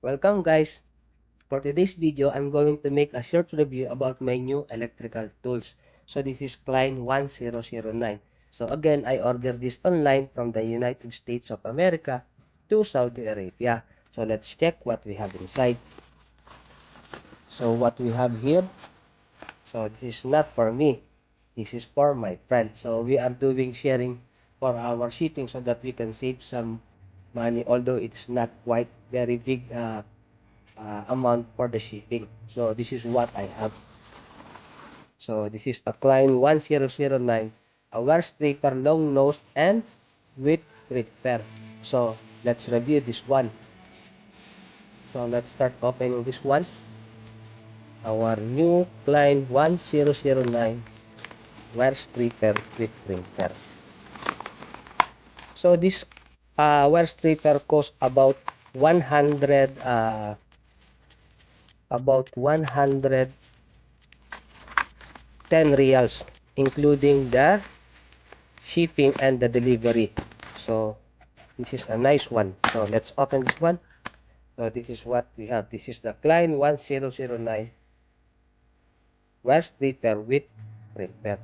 Welcome guys! For today's video, I'm going to make a short review about my new electrical tools. So this is Klein 1009. So again, I ordered this online from the United States of America to Saudi Arabia. So let's check what we have inside. So what we have here, so this is not for me. This is for my friend. So we are doing sharing for our shipping so that we can save some money, although it's not quite very big amount for the shipping. So this is what I have. So this is a Klein 1009, a wear straighter, long nose and with repair. So let's review this one. So let's start opening this one. Our new Klein 1009 wear straighter with printer. So this wear straighter costs about 110 reals, including the shipping and the delivery. So this is a nice one. So let's open this one. So this is what we have. This is the Klein 1009 wear straighter with repair.